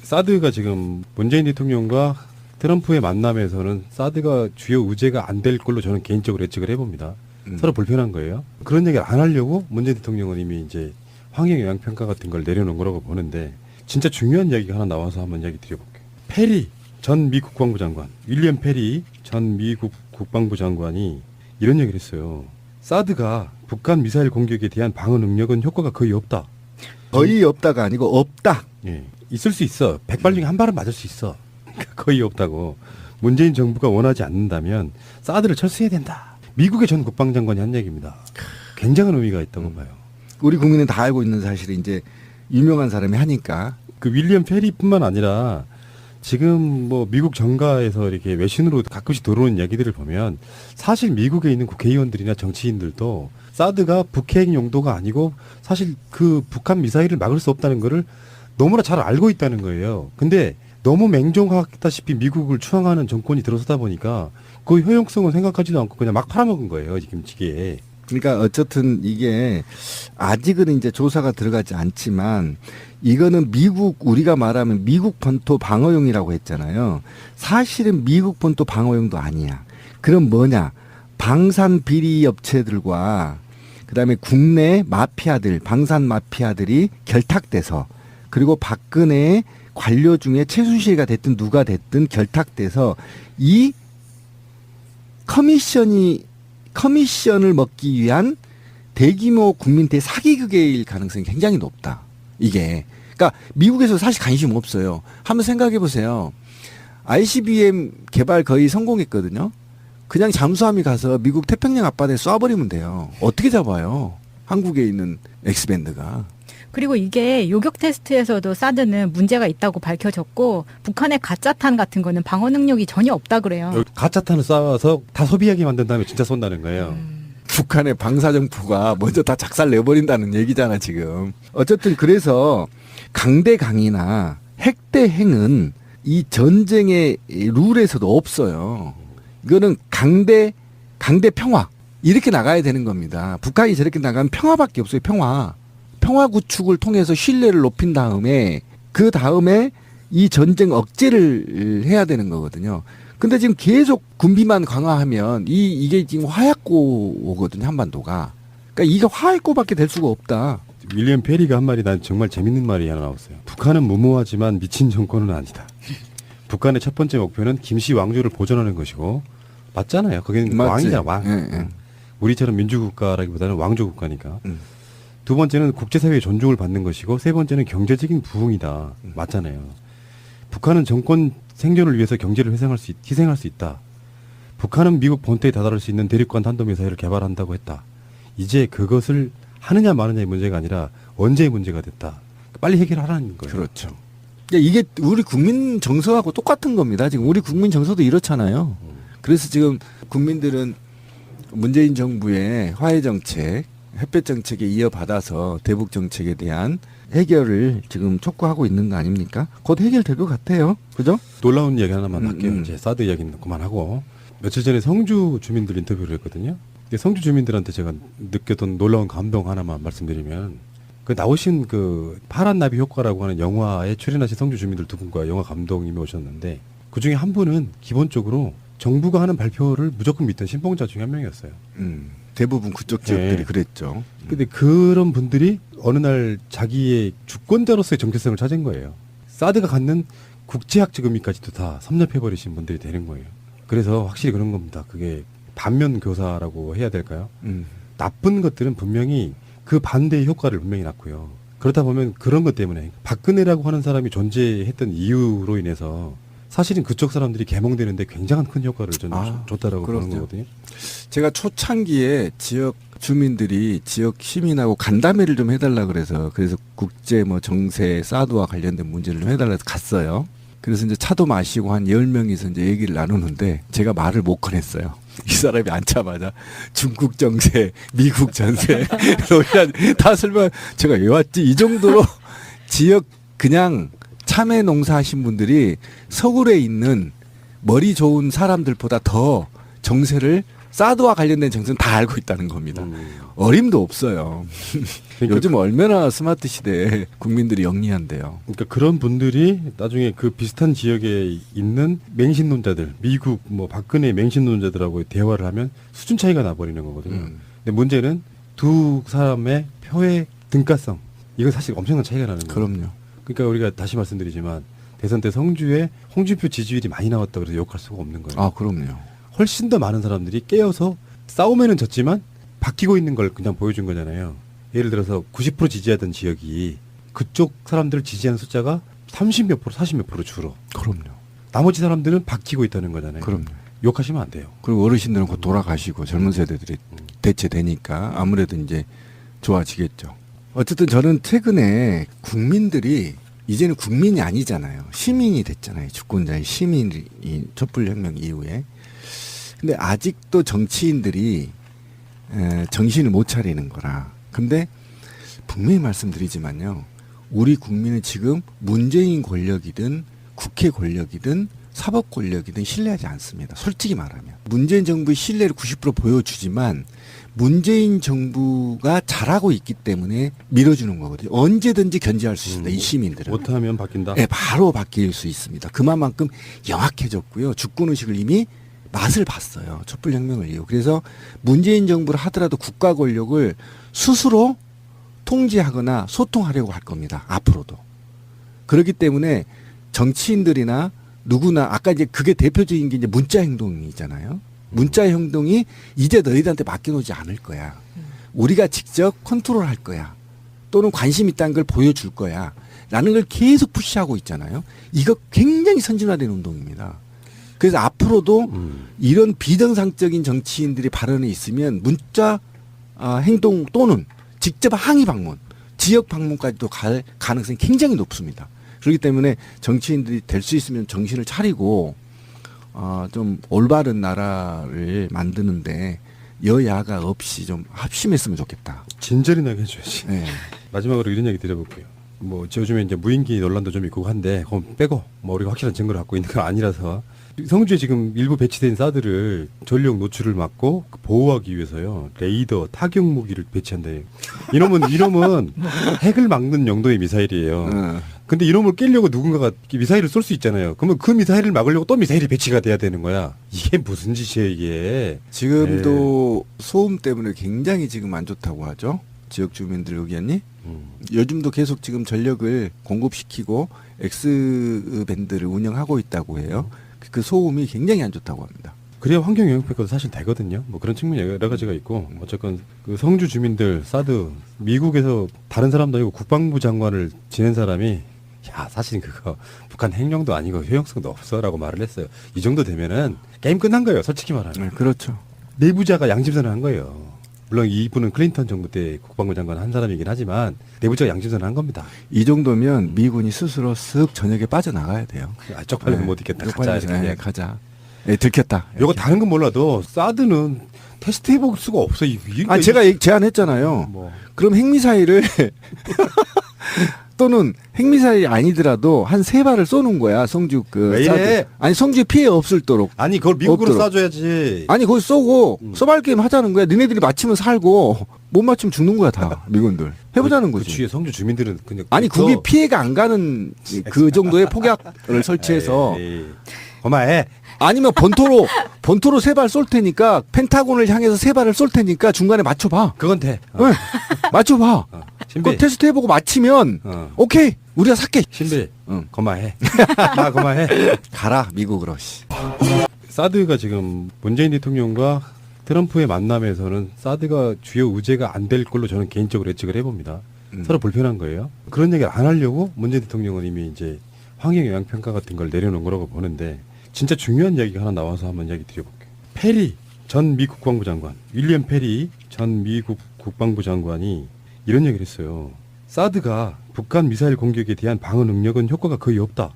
사드가 지금 문재인 대통령과 트럼프의 만남에서는 사드가 주요 의제가 안 될 걸로 저는 개인적으로 예측을 해봅니다. 서로 불편한 거예요. 그런 얘기를 안 하려고 문재인 대통령은 이미 이제 환경 영향 평가 같은 걸 내려놓은 거라고 보는데 진짜 중요한 이야기가 하나 나와서 한번 이야기 드려볼게요. 페리 전 미 국방부 장관, 윌리엄 페리 전 미국 국방부 장관이 이런 얘기를 했어요. 사드가 북한 미사일 공격에 대한 방어 능력은 효과가 거의 없다. 거의 없다가 아니고 없다. 예, 있을 수 있어. 100발 중에 한 발은 맞을 수 있어. 거의 없다고. 문재인 정부가 원하지 않는다면 사드를 철수해야 된다. 미국의 전 국방장관이 한 얘기입니다. 굉장한 의미가 있다고 봐요. 우리 국민은 다 알고 있는 사실이 이제 유명한 사람이 하니까. 그 윌리엄 페리뿐만 아니라 지금 뭐 미국 정가에서 이렇게 외신으로 가끔씩 들어오는 얘기들을 보면 사실 미국에 있는 국회의원들이나 정치인들도 사드가 북핵 용도가 아니고 사실 그 북한 미사일을 막을 수 없다는 거를 너무나 잘 알고 있다는 거예요. 근데 너무 맹종하다시피 미국을 추앙하는 정권이 들어서다 보니까 그 효용성은 생각하지도 않고 그냥 막 팔아먹은 거예요. 지금 이게. 그러니까 어쨌든 이게 아직은 이제 조사가 들어가지 않지만 이거는 미국 우리가 말하면 미국 본토 방어용이라고 했잖아요. 사실은 미국 본토 방어용도 아니야. 그럼 뭐냐? 방산 비리 업체들과 그다음에 국내 마피아들, 방산 마피아들이 결탁돼서 그리고 박근혜 관료 중에 최순실이가 됐든 누가 됐든 결탁돼서 이 커미션을 먹기 위한 대규모 국민대 사기극일 가능성이 굉장히 높다. 이게. 그러니까 미국에서 사실 관심 없어요. 한번 생각해 보세요. ICBM 개발 거의 성공했거든요. 그냥 잠수함이 가서 미국 태평양 앞바다에 쏴버리면 돼요. 어떻게 잡아요? 한국에 있는 엑스밴드가. 그리고 이게 요격 테스트에서도 사드는 문제가 있다고 밝혀졌고 북한의 가짜탄 같은 거는 방어 능력이 전혀 없다 그래요. 가짜탄을 쏴서 다 소비하게 만든 다음에 진짜 쏜다는 거예요. 북한의 방사정포가 먼저 다 작살 내버린다는 얘기잖아 지금. 어쨌든 그래서 강대강이나 핵대행은 이 전쟁의 룰에서도 없어요. 이거는 강대 평화 이렇게 나가야 되는 겁니다. 북한이 저렇게 나가면 평화밖에 없어요. 평화 구축을 통해서 신뢰를 높인 다음에 그 다음에 이 전쟁 억제를 해야 되는 거거든요. 근데 지금 계속 군비만 강화하면 이게 지금 화약고거든요, 한반도가. 그러니까 이게 화약고밖에 될 수가 없다. 윌리엄 페리가 한 말이 난 정말 재밌는 말이 하나 나왔어요. 북한은 무모하지만 미친 정권은 아니다. 북한의 첫 번째 목표는 김씨 왕조를 보존하는 것이고 맞잖아요. 거기는 왕이잖아, 왕. 예. 우리처럼 민주국가라기보다는 왕조국가니까. 두 번째는 국제사회의 존중을 받는 것이고 세 번째는 경제적인 부흥이다. 맞잖아요. 북한은 정권 생존을 위해서 경제를 희생할 수 있다. 북한은 미국 본토에 다다를 수 있는 대륙간 탄도미사일을 개발한다고 했다. 이제 그것을 하느냐 마느냐의 문제가 아니라 언제의 문제가 됐다. 빨리 해결하라는 거예요. 그렇죠. 이게 우리 국민 정서하고 똑같은 겁니다. 지금 우리 국민 정서도 이렇잖아요. 그래서 지금 국민들은 문재인 정부의 화해 정책, 햇볕 정책에 이어받아서 대북 정책에 대한 해결을 지금 촉구하고 있는 거 아닙니까? 곧 해결될 것 같아요. 그죠? 놀라운 이야기 하나만 할게요. 이제 사드 이야기는 그만하고. 며칠 전에 성주 주민들 인터뷰를 했거든요. 근데 성주 주민들한테 제가 느꼈던 놀라운 감동 하나만 말씀드리면 그 나오신 그 파란 나비 효과라고 하는 영화에 출연하신 성주 주민들 두 분과 영화 감독님이 오셨는데 그중에 한 분은 기본적으로 정부가 하는 발표를 무조건 믿던 신봉자 중에 한 명이었어요. 대부분 그쪽 지역들이 네. 그랬죠. 근데 그런 분들이 어느 날 자기의 주권자로서의 정체성을 찾은 거예요. 사드가 갖는 국제학적 의미까지도 다 섭렵해버리신 분들이 되는 거예요. 그래서 확실히 그런 겁니다. 그게 반면 교사라고 해야 될까요? 나쁜 것들은 분명히 그 반대의 효과를 분명히 낳고요. 그러다 보면 그런 것 때문에 박근혜라고 하는 사람이 존재했던 이유로 인해서 사실은 그쪽 사람들이 개몽되는데 굉장한 큰 효과를 저는 줬다라고 보는 거거든요. 제가 초창기에 지역 주민들이 지역 시민하고 간담회를 좀 해달라 그래서 국제 뭐 정세 사드와 관련된 문제를 좀 해달라 해서 갔어요. 그래서 이제 차도 마시고 한 10명이서 이제 얘기를 나누는데 제가 말을 못 꺼냈어요. 이 사람이 앉자마자 중국 정세, 미국 전세, 다 설명, 제가 왜 왔지? 이 정도로 지역 그냥 참외 농사하신 분들이 서울에 있는 머리 좋은 사람들보다 더 정세를 사드와 관련된 정세는 다 알고 있다는 겁니다. 어림도 없어요. 그러니까 요즘 얼마나 스마트 시대에 국민들이 영리한데요. 그러니까 그런 분들이 나중에 그 비슷한 지역에 있는 맹신론자들, 미국 뭐 박근혜 맹신론자들하고 대화를 하면 수준 차이가 나버리는 거거든요. 근데 문제는 두 사람의 표의 등가성, 이거 사실 엄청난 차이가 나는 거예요. 그럼요. 그러니까 우리가 다시 말씀드리지만 대선 때 성주에 홍준표 지지율이 많이 나왔다 그래서 욕할 수가 없는 거예요. 아, 그럼요. 훨씬 더 많은 사람들이 깨어서 싸움에는 졌지만 바뀌고 있는 걸 그냥 보여준 거잖아요. 예를 들어서 90% 지지하던 지역이 그쪽 사람들을 지지하는 숫자가 30몇 프로, 40몇 프로 줄어. 그럼요. 나머지 사람들은 바뀌고 있다는 거잖아요. 그럼요. 욕하시면 안 돼요. 그리고 어르신들은 곧 돌아가시고 젊은 세대들이 대체되니까 아무래도 이제 좋아지겠죠. 어쨌든 저는 최근에 국민들이 이제는 국민이 아니잖아요. 시민이 됐잖아요. 주권자의 시민이 촛불혁명 이후에. 근데 아직도 정치인들이 정신을 못 차리는 거라. 근데 분명히 말씀드리지만요. 우리 국민은 지금 문재인 권력이든 국회 권력이든 사법 권력이든 신뢰하지 않습니다. 솔직히 말하면. 문재인 정부의 신뢰를 90% 보여주지만 문재인 정부가 잘하고 있기 때문에 밀어주는 거거든요. 언제든지 견제할 수 있습니다. 이 시민들은. 못하면 바뀐다. 네, 바로 바뀔 수 있습니다. 그만큼 영악해졌고요. 주권의식을 이미 맛을 봤어요. 촛불혁명을 이후. 그래서 문재인 정부를 하더라도 국가 권력을 스스로 통제하거나 소통하려고 할 겁니다. 앞으로도. 그렇기 때문에 정치인들이나 누구나 아까 이제 그게 대표적인 게 이제 문자 행동이잖아요. 문자 행동이 이제 너희들한테 맡겨놓지 않을 거야. 우리가 직접 컨트롤할 거야. 또는 관심 있다는 걸 보여줄 거야. 라는 걸 계속 푸시하고 있잖아요. 이거 굉장히 선진화된 운동입니다. 그래서 앞으로도 이런 비정상적인 정치인들이 발언이 있으면 문자 행동 또는 직접 항의 방문, 지역 방문까지도 갈 가능성이 굉장히 높습니다. 그렇기 때문에 정치인들이 될 수 있으면 정신을 차리고 좀 올바른 나라를 만드는데 여야가 없이 좀 합심했으면 좋겠다. 진절이 나게 해줘야지. 네. 마지막으로 이런 얘기 드려볼게요. 뭐 요즘에 이제 무인기 논란도 좀 있고 한데 그건 빼고 뭐 우리가 확실한 증거를 갖고 있는 건 아니라서 성주에 지금 일부 배치된 사드를 전력 노출을 막고 보호하기 위해서요 레이더 타격 무기를 배치한대요. 이놈은 핵을 막는 용도의 미사일이에요. 근데 이놈을 깨려고 누군가가 미사일을 쏠 수 있잖아요. 그러면 그 미사일을 막으려고 또 미사일이 배치가 돼야 되는 거야. 이게 무슨 짓이에요 이게. 지금도 소음 때문에 굉장히 지금 안 좋다고 하죠. 지역 주민들 의견이. 요즘도 계속 지금 전력을 공급시키고 X밴드를 운영하고 있다고 해요. 그 소음이 굉장히 안 좋다고 합니다. 그래야 환경 영향 평가도 사실 되거든요. 뭐 그런 측면이 여러 가지가 있고 어쨌건 그 성주 주민들 사드 미국에서 다른 사람도 아니고 국방부 장관을 지낸 사람이 야 사실 그거 북한 핵용도 아니고 효용성도 없어라고 말을 했어요. 이 정도 되면은 게임 끝난 거예요. 솔직히 말하면. 네, 그렇죠. 내부자가 양심선을 한 거예요. 물론 이분은 클린턴 정부 때 국방부 장관 한 사람이긴 하지만 내부자가 양심선을 한 겁니다. 이 정도면 미군이 스스로 쓱 전역에 빠져나가야 돼요. 쪽팔려서 못 있겠다. 가자. 이렇게. 가자. 네, 들켰다. 요거 다른 건 몰라도 사드는 테스트 해볼 수가 없어. 아, 제가 제안했잖아요. 뭐. 그럼 핵미사일을 또는 핵미사일이 아니더라도 한 3발을 쏘는 거야. 성주 왜 이래? 사드. 아니 성주에 피해 없을도록. 아니 그걸 미국으로 없도록. 쏴줘야지. 아니 거기 쏘고 써발 게임 하자는 거야. 니네들이 맞히면 살고 못 맞히면 죽는 거야 다 미군들. 해보자는 그 거지. 주위에 성주 주민들은 그냥 아니 거기 피해가 안 가는 그 정도의 폭약을 설치해서 고마해. 아니면 본토로 3발 쏠 테니까 펜타곤을 향해서 3발을 쏠 테니까 중간에 맞춰봐. 그건 돼. 네, 맞춰봐. 신비. 그거 테스트 해보고 맞히면 오케이 우리가 살게. 신비. 응. 고마해. 나 고마해. 가라 미국으로. 씨. 사드가 지금 문재인 대통령과 트럼프의 만남에서는 사드가 주요 의제가 안 될 걸로 저는 개인적으로 예측을 해봅니다. 서로 불편한 거예요. 그런 얘기를 안 하려고 문재인 대통령은 이미 이제 환경 영향 평가 같은 걸 내려놓은 거라고 보는데 진짜 중요한 이야기가 하나 나와서 한번 이야기 드려볼게요. 페리 전 미 국방부 장관, 윌리엄 페리 전 미국 국방부 장관이 이런 얘기를 했어요. 사드가 북한 미사일 공격에 대한 방어 능력은 효과가 거의 없다.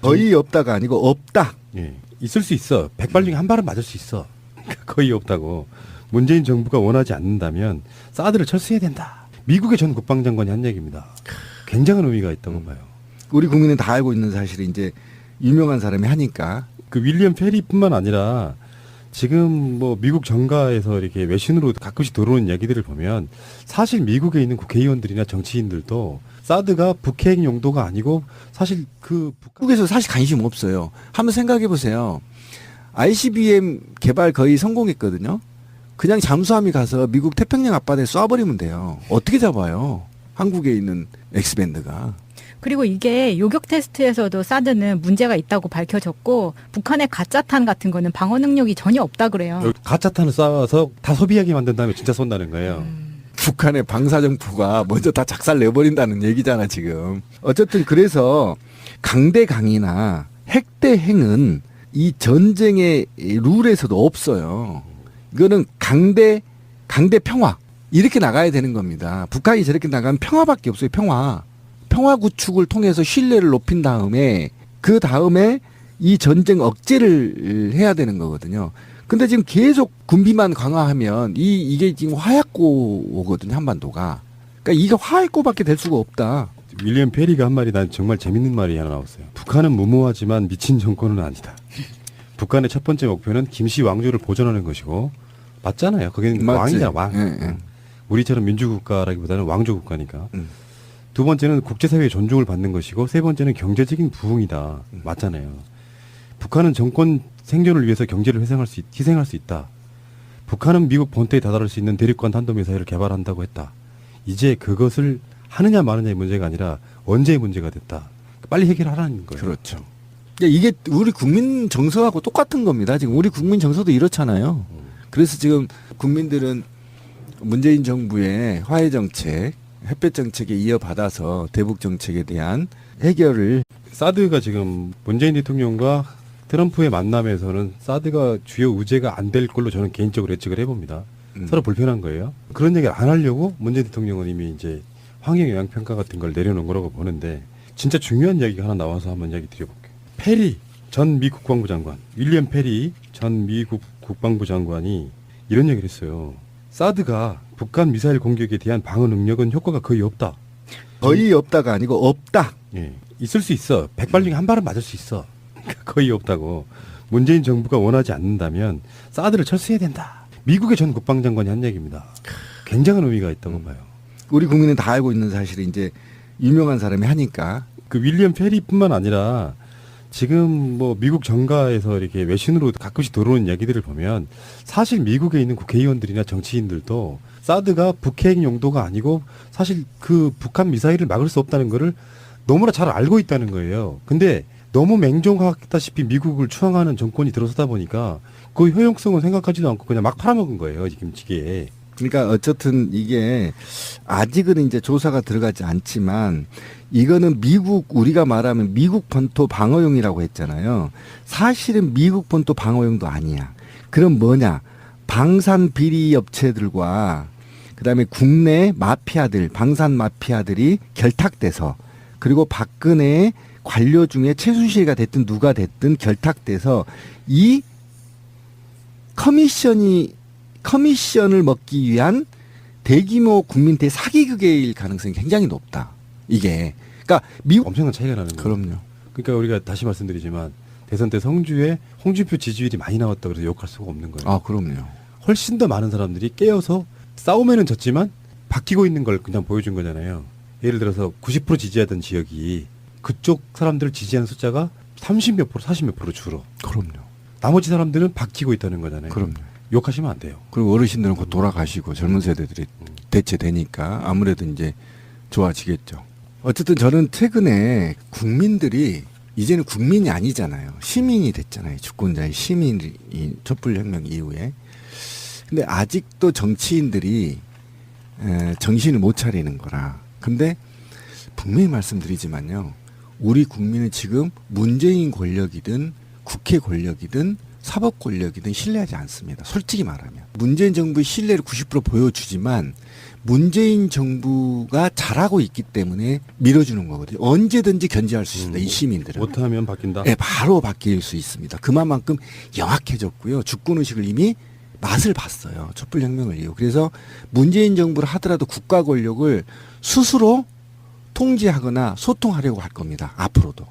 거의 없다가 아니고 없다. 예, 있을 수 있어. 100발 중에 한 발은 맞을 수 있어. 거의 없다고. 문재인 정부가 원하지 않는다면 사드를 철수해야 된다. 미국의 전 국방장관이 한 얘기입니다. 굉장한 의미가 있다고 봐요. 우리 국민은 다 알고 있는 사실이 이제 유명한 사람이 하니까. 그 윌리엄 페리뿐만 아니라 지금 뭐 미국 정가에서 이렇게 외신으로 가끔씩 들어오는 얘기들을 보면 사실 미국에 있는 국회의원들이나 정치인들도 사드가 북핵 용도가 아니고 사실 그 한국에서 사실 관심 없어요. 한번 생각해 보세요. ICBM 개발 거의 성공했거든요. 그냥 잠수함이 가서 미국 태평양 앞바다에 쏴버리면 돼요. 어떻게 잡아요? 한국에 있는 엑스밴드가. 그리고 이게 요격 테스트에서도 사드는 문제가 있다고 밝혀졌고 북한의 가짜탄 같은 거는 방어 능력이 전혀 없다 그래요. 가짜탄을 쏴서 다 소비하게 만든 다음에 진짜 쏜다는 거예요. 북한의 방사정포가 먼저 다 작살 내버린다는 얘기잖아 지금. 어쨌든 그래서 강대강이나 핵대행은 이 전쟁의 룰에서도 없어요. 이거는 강대 평화 이렇게 나가야 되는 겁니다. 북한이 저렇게 나가면 평화밖에 없어요. 평화 구축을 통해서 신뢰를 높인 다음에 그 다음에 이 전쟁 억제를 해야 되는 거거든요. 근데 지금 계속 군비만 강화하면 이게 지금 화약고거든요, 한반도가. 그러니까 이게 화약고밖에 될 수가 없다. 윌리엄 페리가 한 말이 난 정말 재밌는 말이 하나 나왔어요. 북한은 무모하지만 미친 정권은 아니다. 북한의 첫 번째 목표는 김씨 왕조를 보존하는 것이고 맞잖아요. 거기는 맞지. 왕이잖아, 왕. 예. 우리처럼 민주국가라기보다는 왕조국가니까. 두 번째는 국제사회의 존중을 받는 것이고 세 번째는 경제적인 부흥이다. 맞잖아요. 북한은 정권 생존을 위해서 경제를 희생할 수 있다. 북한은 미국 본토에 다다를 수 있는 대륙간 탄도미사일을 개발한다고 했다. 이제 그것을 하느냐 마느냐의 문제가 아니라 언제의 문제가 됐다. 빨리 해결하라는 거예요. 그렇죠. 이게 우리 국민 정서하고 똑같은 겁니다. 지금 우리 국민 정서도 이렇잖아요. 그래서 지금 국민들은 문재인 정부의 화해 정책, 햇볕 정책에 이어받아서 대북 정책에 대한 해결을 사드가 지금 문재인 대통령과 트럼프의 만남에서는 사드가 주요 의제가 안 될 걸로 저는 개인적으로 예측을 해봅니다. 서로 불편한 거예요. 그런 얘기를 안 하려고 문재인 대통령은 이미 이제 환경 영향 평가 같은 걸 내려놓은 거라고 보는데 진짜 중요한 이야기가 하나 나와서 한번 이야기 드려볼게요. 페리 전 미 국방부 장관, 윌리엄 페리 전 미국 국방부 장관이 이런 얘기를 했어요. 사드가 북한 미사일 공격에 대한 방어 능력은 효과가 거의 없다. 거의 없다가 아니고 없다. 예, 있을 수 있어. 100발 중에 한 발은 맞을 수 있어. 거의 없다고. 문재인 정부가 원하지 않는다면 사드를 철수해야 된다. 미국의 전 국방장관이 한 얘기입니다. 굉장한 의미가 있다고 봐요. 우리 국민은 다 알고 있는 사실을 이제 유명한 사람이 하니까. 그 윌리엄 페리뿐만 아니라 지금 뭐 미국 정가에서 이렇게 외신으로 가끔씩 들어오는 얘기들을 보면 사실 미국에 있는 국회의원들이나 정치인들도 사드가 북핵 용도가 아니고 사실 그 북한 미사일을 막을 수 없다는 거를 너무나 잘 알고 있다는 거예요. 근데 너무 맹종하다시피 미국을 추앙하는 정권이 들어서다 보니까 그 효용성은 생각하지도 않고 그냥 막 팔아먹은 거예요. 지금 이게. 그러니까 어쨌든 이게 아직은 이제 조사가 들어가지 않지만 이거는 우리가 말하면 미국 본토 방어용이라고 했잖아요. 사실은 미국 본토 방어용도 아니야. 그럼 뭐냐? 방산 비리 업체들과 그다음에 국내 마피아들, 방산 마피아들이 결탁돼서 그리고 박근혜 관료 중에 최순실이가 됐든 누가 됐든 결탁돼서 이 커미션을 먹기 위한 대규모 국민대 사기극일 가능성이 굉장히 높다. 이게. 그러니까 미국 엄청난 차이가 나는 거예요. 그럼요. 그러니까 우리가 다시 말씀드리지만 대선 때 성주에 홍준표 지지율이 많이 나왔다고 해서 욕할 수가 없는 거예요. 아, 그럼요. 훨씬 더 많은 사람들이 깨어서 싸움에는 졌지만 바뀌고 있는 걸 그냥 보여준 거잖아요. 예를 들어서 90% 지지하던 지역이 그쪽 사람들을 지지하는 숫자가 30몇 프로, 40몇 프로 줄어. 그럼요. 나머지 사람들은 바뀌고 있다는 거잖아요. 그럼요. 욕하시면 안 돼요. 그리고 어르신들은 곧 돌아가시고 젊은 세대들이 대체되니까 아무래도 이제 좋아지겠죠. 어쨌든 저는 최근에 국민들이 이제는 국민이 아니잖아요. 시민이 됐잖아요. 주권자의 시민이 촛불혁명 이후에. 근데 아직도 정치인들이 정신을 못 차리는 거라. 근데 분명히 말씀드리지만요. 우리 국민은 지금 문재인 권력이든 국회 권력이든 사법 권력이든 신뢰하지 않습니다. 솔직히 말하면. 문재인 정부의 신뢰를 90% 보여주지만 문재인 정부가 잘하고 있기 때문에 밀어주는 거거든요. 언제든지 견제할 수 있습니다. 이 시민들은. 못하면 바뀐다. 네, 바로 바뀔 수 있습니다. 그만큼 영악해졌고요. 주권의식을 이미 맛을 봤어요. 촛불혁명을 이후. 그래서 문재인 정부를 하더라도 국가 권력을 스스로 통제하거나 소통하려고 할 겁니다. 앞으로도.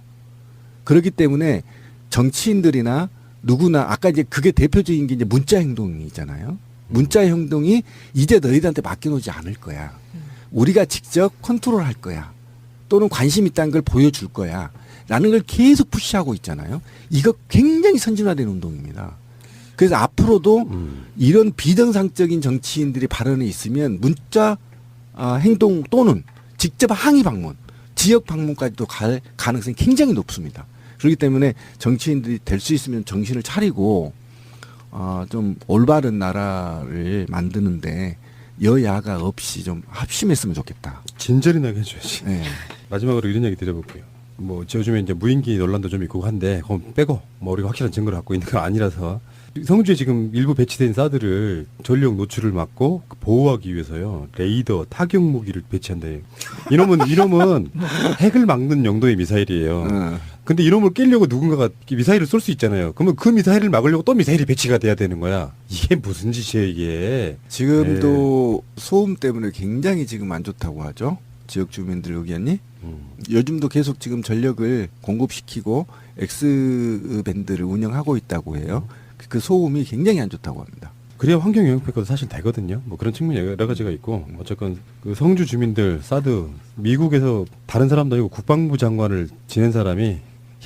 그렇기 때문에 정치인들이나 누구나 아까 이제 그게 대표적인 게 이제 문자 행동이잖아요. 문자 행동이 이제 너희들한테 맡겨놓지 않을 거야. 우리가 직접 컨트롤할 거야. 또는 관심 있다는 걸 보여줄 거야. 라는 걸 계속 푸시하고 있잖아요. 이거 굉장히 선진화된 운동입니다. 그래서 앞으로도 이런 비정상적인 정치인들이 발언이 있으면 문자 행동 또는 직접 항의 방문, 지역 방문까지도 갈 가능성이 굉장히 높습니다. 그렇기 때문에 정치인들이 될 수 있으면 정신을 차리고 좀 올바른 나라를 만드는데 여야가 없이 좀 합심했으면 좋겠다. 진절이 나게 해줘야지. 네. 마지막으로 이런 얘기 드려볼게요. 뭐 요즘에 이제 무인기 논란도 좀 있고 한데 그건 빼고 뭐 우리가 확실한 증거를 갖고 있는 건 아니라서 성주에 지금 일부 배치된 사드를 전력 노출을 막고 보호하기 위해서요 레이더 타격 무기를 배치한대요. 이놈은 핵을 막는 용도의 미사일이에요. 근데 이놈을 깨려고 누군가가 미사일을 쏠 수 있잖아요. 그러면 그 미사일을 막으려고 또 미사일이 배치가 돼야 되는 거야. 이게 무슨 짓이에요 이게. 지금도 소음 때문에 굉장히 지금 안 좋다고 하죠. 지역 주민들 의견이. 요즘도 계속 지금 전력을 공급시키고 X밴드를 운영하고 있다고 해요. 그 소음이 굉장히 안 좋다고 합니다. 그래야 환경 영향 평가도 사실 되거든요. 뭐 그런 측면이 여러 가지가 있고 어쨌건 그 성주 주민들 사드 미국에서 다른 사람도 아니고 국방부 장관을 지낸 사람이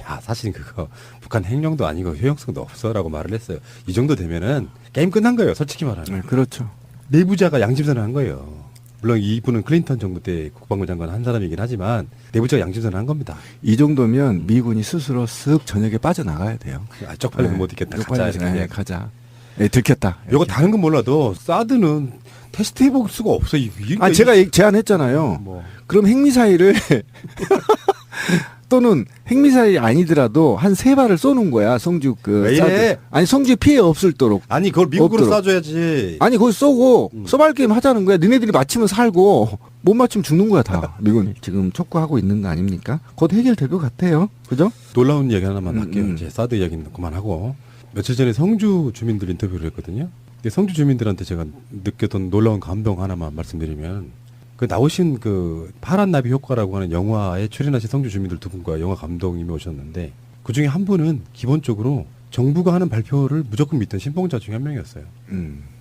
야 사실 그거 북한 핵용도 아니고 효용성도 없어라고 말을 했어요. 이 정도 되면은 게임 끝난 거예요. 솔직히 말하면. 네, 그렇죠. 내부자가 양심선을 한 거예요. 물론 이분은 클린턴 정부 때 국방부 장관 한 사람이긴 하지만 내부자가 양심선을 한 겁니다. 이 정도면 미군이 스스로 쓱 전역에 빠져나가야 돼요. 쪽팔려서 못 있겠다. 가자. 이렇게. 가자. 네, 들켰다. 요거 다른 건 몰라도 사드는 테스트 해볼 수가 없어. 제가 제안했잖아요. 뭐. 그럼 핵미사일을 또는 핵미사일이 아니더라도 한 3발을 쏘는 거야. 성주 왜 사드. 이래? 아니 성주에 피해 없을도록. 아니 그걸 미국으로 없도록. 쏴줘야지. 아니 거기 쏘고 서발 게임 하자는 거야. 니네들이 맞히면 살고 못 맞히면 죽는 거야 다. 미군 지금 촉구하고 있는 거 아닙니까? 곧 해결될 것 같아요. 그죠? 놀라운 이야기 하나만 할게요. 음. 이제 사드 이야기는 그만하고 며칠 전에 성주 주민들 인터뷰를 했거든요. 근데 성주 주민들한테 제가 느꼈던 놀라운 감동 하나만 말씀드리면 그 나오신 그 파란 나비 효과라고 하는 영화에 출연하신 성주 주민들 두 분과 영화 감독님이 오셨는데 그 중에 한 분은 기본적으로 정부가 하는 발표를 무조건 믿던 신봉자 중에 한 명이었어요.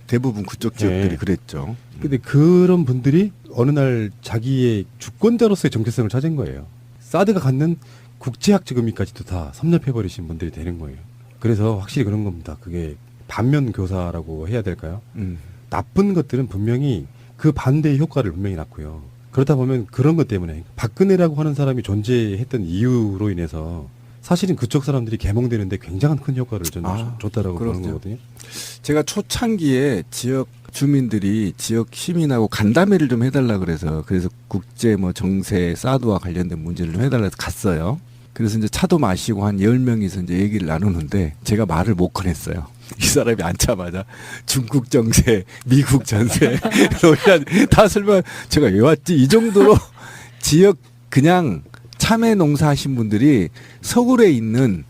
대부분 그쪽 지역들이 네. 그랬죠. 근데 그런 분들이 어느 날 자기의 주권자로서의 정체성을 찾은 거예요. 사드가 갖는 국제학적 의미까지도 다 섭렵해버리신 분들이 되는 거예요. 그래서 확실히 그런 겁니다. 그게 반면 교사라고 해야 될까요? 나쁜 것들은 분명히 그 반대의 효과를 분명히 낳고요. 그렇다 보면 그런 것 때문에 박근혜라고 하는 사람이 존재했던 이유로 인해서 사실은 그쪽 사람들이 개몽되는데 굉장한 큰 효과를 줬다라고 보는 그렇죠. 거거든요. 제가 초창기에 지역 주민들이 지역 시민하고 간담회를 좀 해달라 그래서 국제 뭐 정세 사드와 관련된 문제를 좀 해달라 해서 갔어요. 그래서 이제 차도 마시고 한 10명이서 이제 얘기를 나누는데 제가 말을 못 꺼냈어요. 이 사람이 앉자마자 중국 정세, 미국 전세, 다 설명, 제가 왜 왔지? 이 정도로 지역 그냥 참외 농사하신 분들이 서울에 있는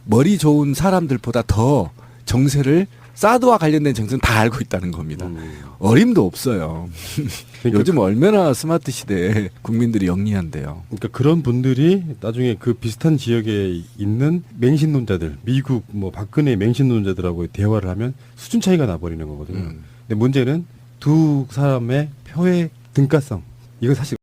머리 좋은 사람들보다 더 정세를 사드와 관련된 정세는 다 알고 있다는 겁니다. 어림도 없어요. 그러니까 요즘 얼마나 스마트 시대에 국민들이 영리한데요. 그러니까 그런 분들이 나중에 그 비슷한 지역에 있는 맹신론자들, 미국 뭐 박근혜 맹신론자들하고 대화를 하면 수준 차이가 나버리는 거거든요. 근데 문제는 두 사람의 표의 등가성. 이건 사실